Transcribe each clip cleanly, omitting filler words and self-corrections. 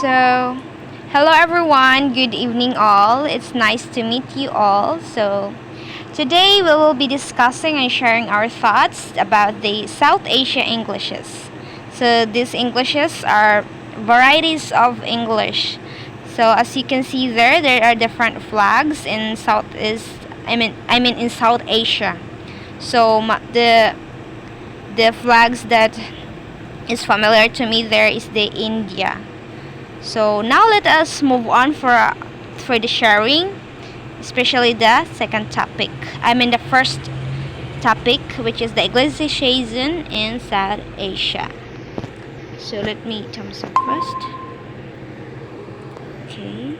So, hello everyone, good evening all. It's nice to meet you all. So, today we will be discussing and sharing our thoughts about the South Asia Englishes. So, these Englishes are varieties of English. So, as you can see there are different flags in Southeast I mean in South Asia. So, the flags that is familiar to me there is the India. So now let us move on for the sharing, especially the second topic. I mean the first topic, which is the Anglicization in South Asia. So let me thumbs up first. Okay.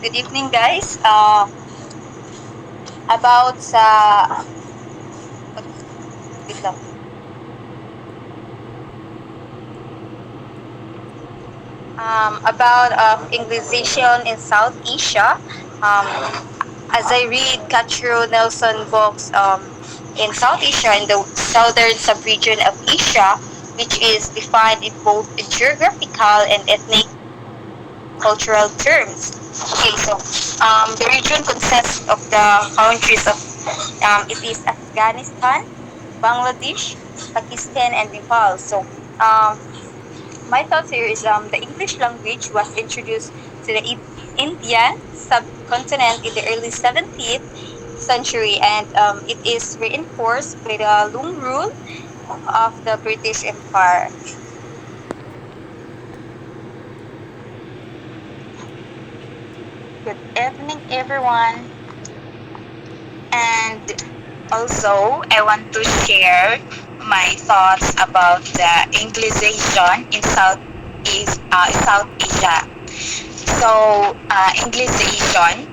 Good evening, guys. About sa wait lang. About Englishization in South Asia. Um, as I read Katro Nelson books in South Asia, in the southern subregion of Asia, which is defined in both geographical and ethnic cultural terms. Okay, the region consists of the countries of it is Afghanistan, Bangladesh, Pakistan, and Nepal. My thoughts here is the English language was introduced to the Indian subcontinent in the early 17th century, and it is reinforced by the long rule of the British Empire. Good evening, everyone. And also, I want to share my thoughts about the Englishization in South Asia. Englishization,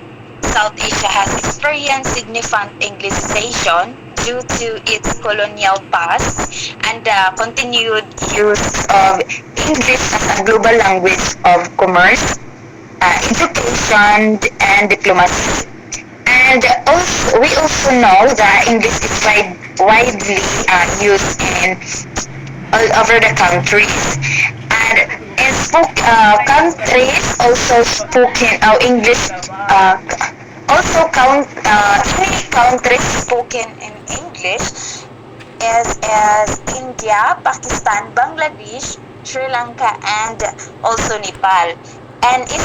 South Asia has experienced significant Englishization due to its colonial past and the continued use of English as a global language of commerce, education, and diplomacy. And also, we also know that English is widely used in all over the countries. And in countries also spoken English. Any countries spoken in English as India, Pakistan, Bangladesh, Sri Lanka, and also Nepal. And it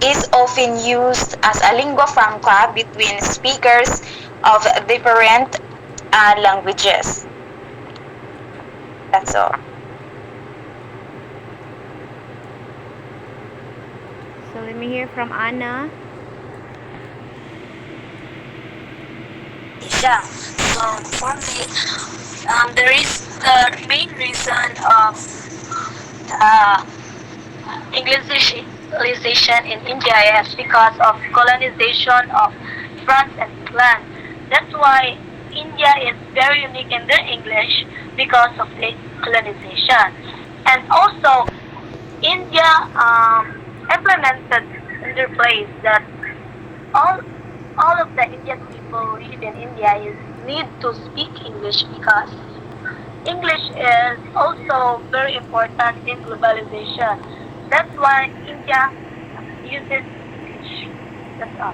is often used as a lingua franca between speakers of different languages. That's all. So let me hear from Anna. Yeah. For me, there is the main reason of uh, Englishisation in India is because of colonization of France and England. That's why India is very unique in their English because of the colonization. And also, India implemented in their place that all all of the Indian people who live in India is need to speak English because English is also very important in globalization. That's why India uses English. That's all.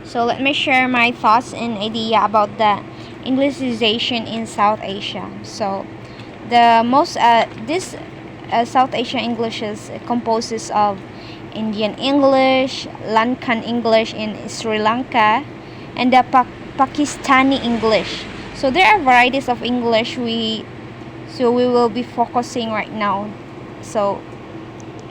So let me share my thoughts and idea about the Anglicization in South Asia. So the most this South Asian Englishes composes of Indian English, Lankan English in Sri Lanka, and the Pakistani English. So there are varieties of English we will be focusing right now. So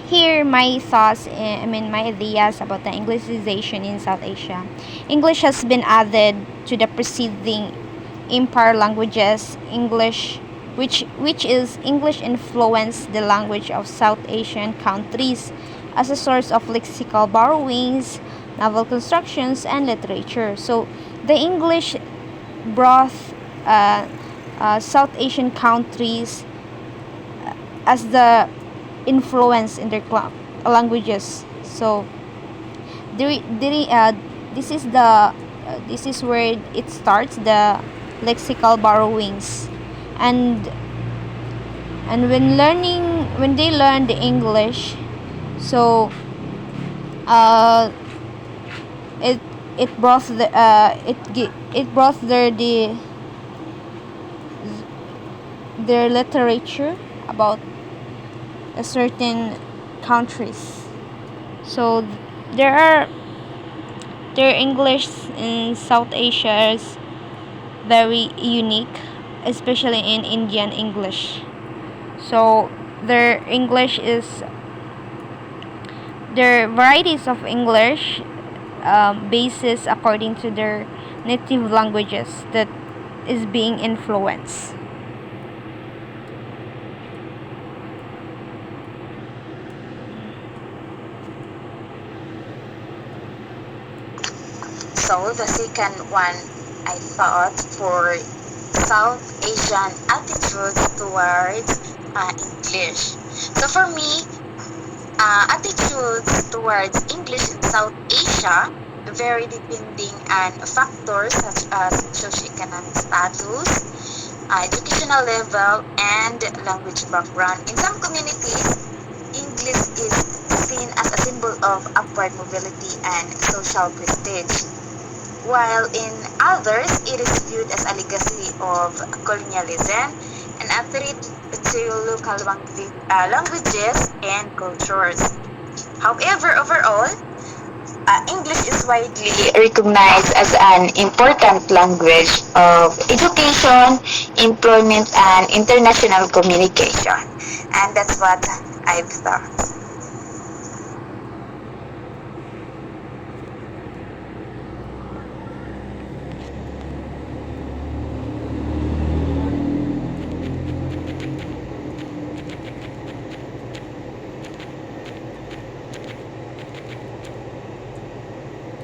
here my thoughts, my ideas about the Anglicization in South Asia. English has been added to the preceding empire languages. Which is English influenced the language of South Asian countries as a source of lexical borrowings, novel constructions, and literature. So the English brought South Asian countries as the influence in their languages. So this is the this is where it starts, the lexical borrowings. And and when they learn the English, so uh it it brought their literature about a certain countries. So there are their English in South Asia is very unique, especially in Indian English. So their English is their varieties of English basis according to their native languages that is being influenced. So the second one I thought for South Asian attitudes towards English. So for me, attitudes towards English in South Asia vary depending on factors such as socioeconomic status, educational level, and language background. In some communities, English is seen as a symbol of upward mobility and social prestige, while in others it is viewed as a legacy of colonialism and a threat to local languages and cultures. However, overall, English is widely recognized as an important language of education, employment, and international communication. And that's what I've thought.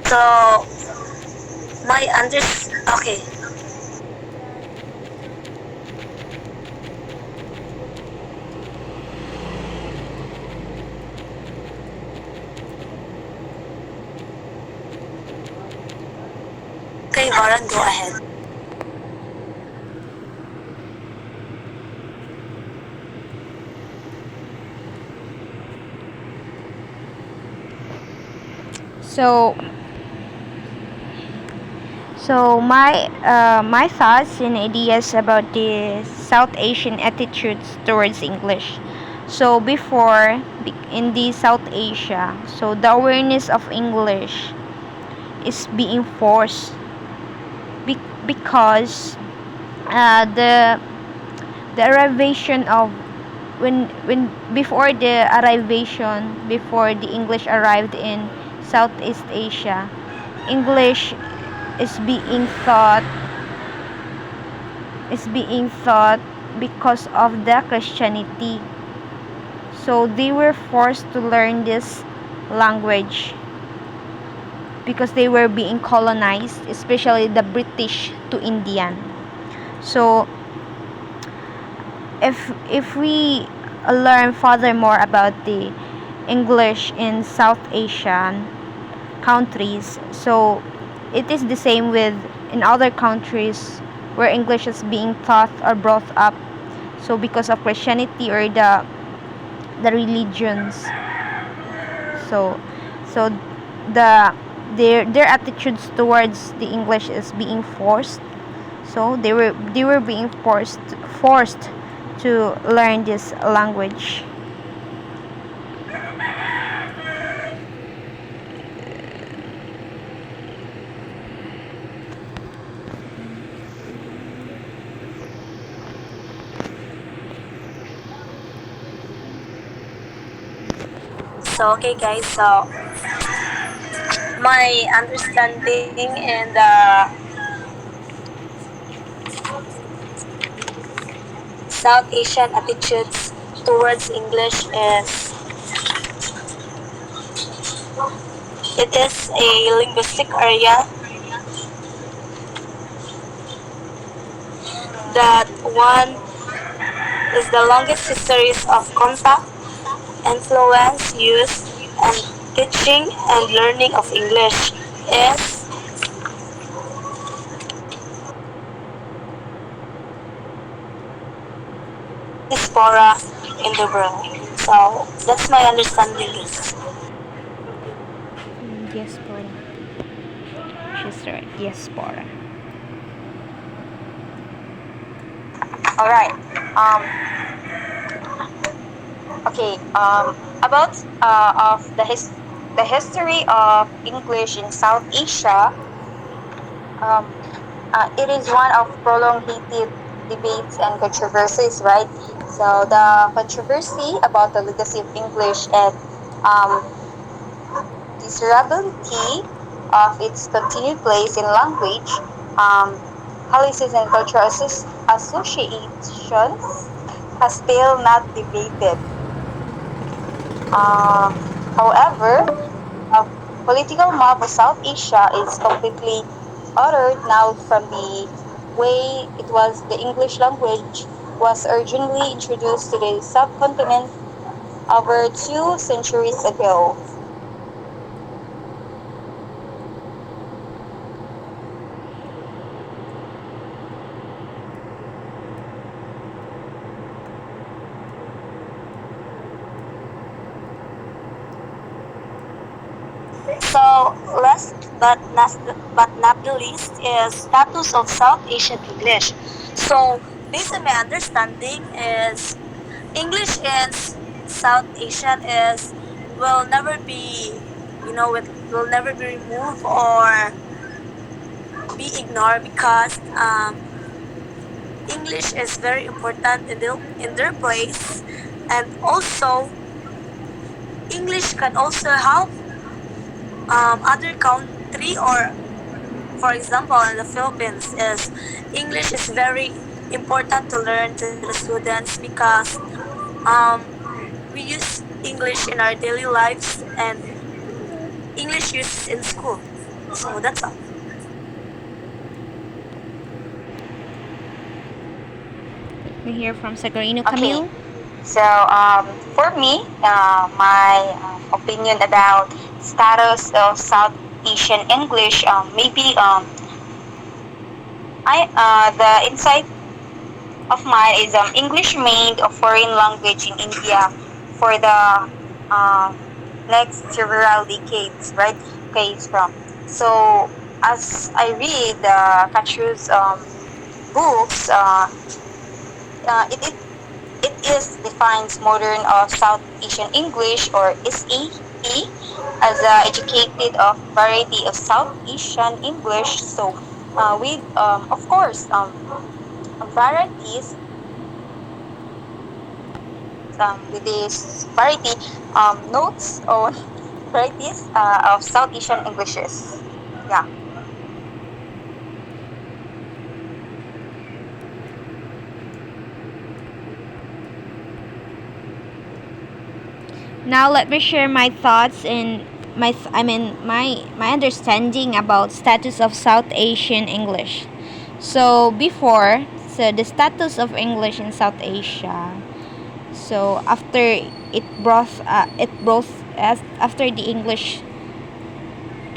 So my okay. Okay, Varan, go ahead. So my thoughts and ideas about the South Asian attitudes towards English. So before in the South Asia, so the awareness of English is being forced because the arrivation of when before the English arrived in Southeast Asia, English is being thought because of the Christianity. So they were forced to learn this language because they were being colonized, especially the British to Indian. So if we learn furthermore about the English in South Asian countries, so it is the same with in other countries where English is being taught or brought up. So because of Christianity or the religions, so so the their attitudes towards the English is being forced. So they were being forced to learn this language. So okay guys, so my understanding and South Asian attitudes towards English is it is a linguistic area that one is the longest histories of contact, influence, use, and teaching and learning of English is diaspora in the world. So that's my understanding, guys. Diaspora. She's right. Diaspora. All right. Okay. About of the history of English in South Asia. Um, it is one of prolonged heated debates and controversies, right? So the controversy about the legacy of English and um, desirability of its continued place in language, um, policies and cultural associations has still not debated. Uh, However, the political map of South Asia is completely altered now from the way it was the English language was originally introduced to the subcontinent over 2 centuries ago. So last but not the least is status of South Asian English. So based on my understanding is English in South Asian is will never be it will never be removed or be ignored because English is very important in their place, and also English can also help other country, or for example in the Philippines is English is very important to learn to the students because um, we use English in our daily lives and English used in school. So that's all. We hear from Sagarino Okay, Camille. so for me, my opinion about status of South Asian English, maybe the insight of mine is English remained a foreign language in India for the uh, next several decades, right? Okay, so as I read Kachu's books, it is defines modern South Asian English or SAE as educated of variety of South Asian English. So with of course varieties with this variety notes on varieties of South Asian Englishes. Yeah. Now let me share my thoughts and my understanding about status of South Asian English. So before, so the status of English in South Asia. So after it brought as after the English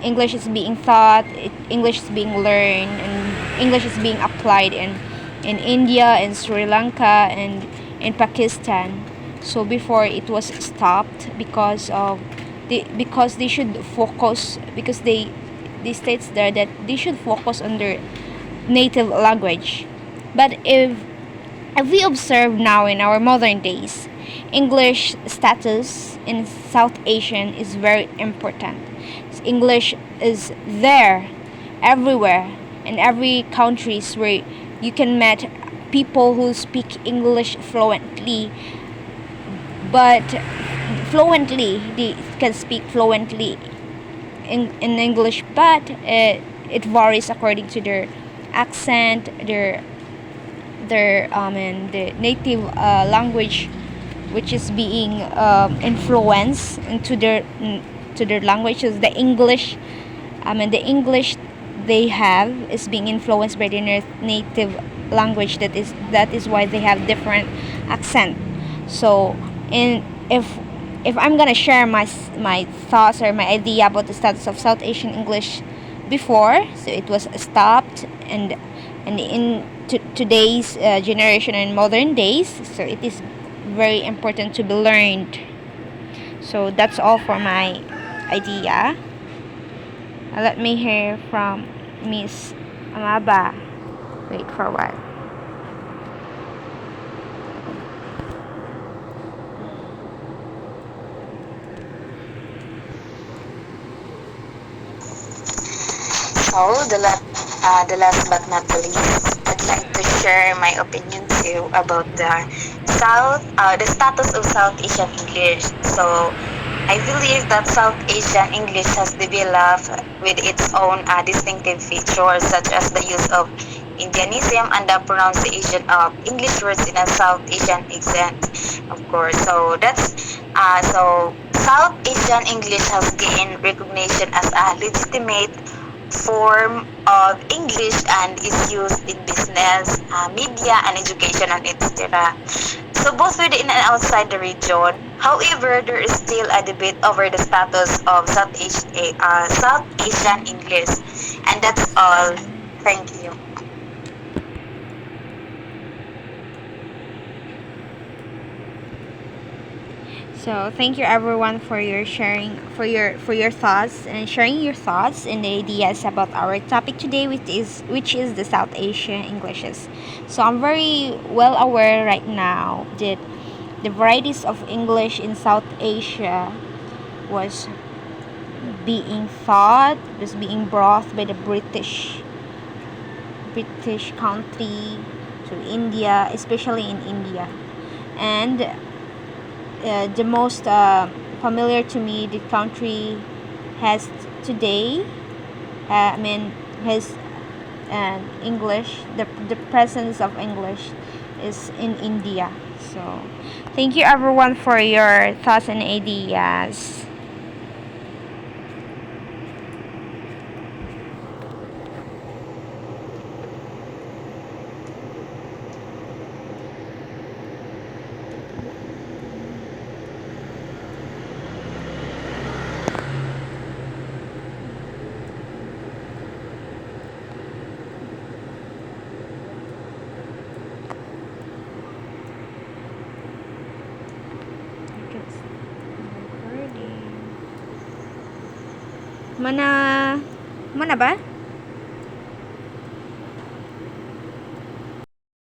is being taught, English is being learned, and English is being applied in India and Sri Lanka and in Pakistan. So before it was stopped because they should focus because they states there that they should focus on their native language. But if we observe now in our modern days, English status in South Asian is very important. English is there everywhere in every countries where you can meet people who speak English but they can speak fluently in English, but it varies according to their accent, their and the native language which is being influenced into to their languages. The English they have is being influenced by their native language. That is why they have different accent. So, in if I'm gonna share my thoughts or my idea about the status of South Asian English before, so it was stopped, and in today's generation and modern days, so it is very important to be learned. So that's all for my idea. Let me hear from Miss Amaba. Wait for a while. So the last but not the least, I'd like to share my opinion too about the status of South Asian English. So I believe that South Asian English has developed with its own distinctive features, such as the use of Indianism and the pronunciation of English words in a South Asian accent, of course. So South Asian English has gained recognition as a legitimate form of English and is used in business, media, and education, and etc. So both within and outside the region. However, there is still a debate over the status of South Asian English, and that's all. Thank you. So thank you everyone for your sharing, for your thoughts and sharing your thoughts and ideas about our topic today, which is the South Asian Englishes. So I'm very well aware right now that the varieties of English in South Asia was being brought by the British country to India, especially in India. And the most familiar to me the country has today, I mean, has English, the presence of English is in India. So thank you everyone for your thoughts and ideas. Mana mana ba?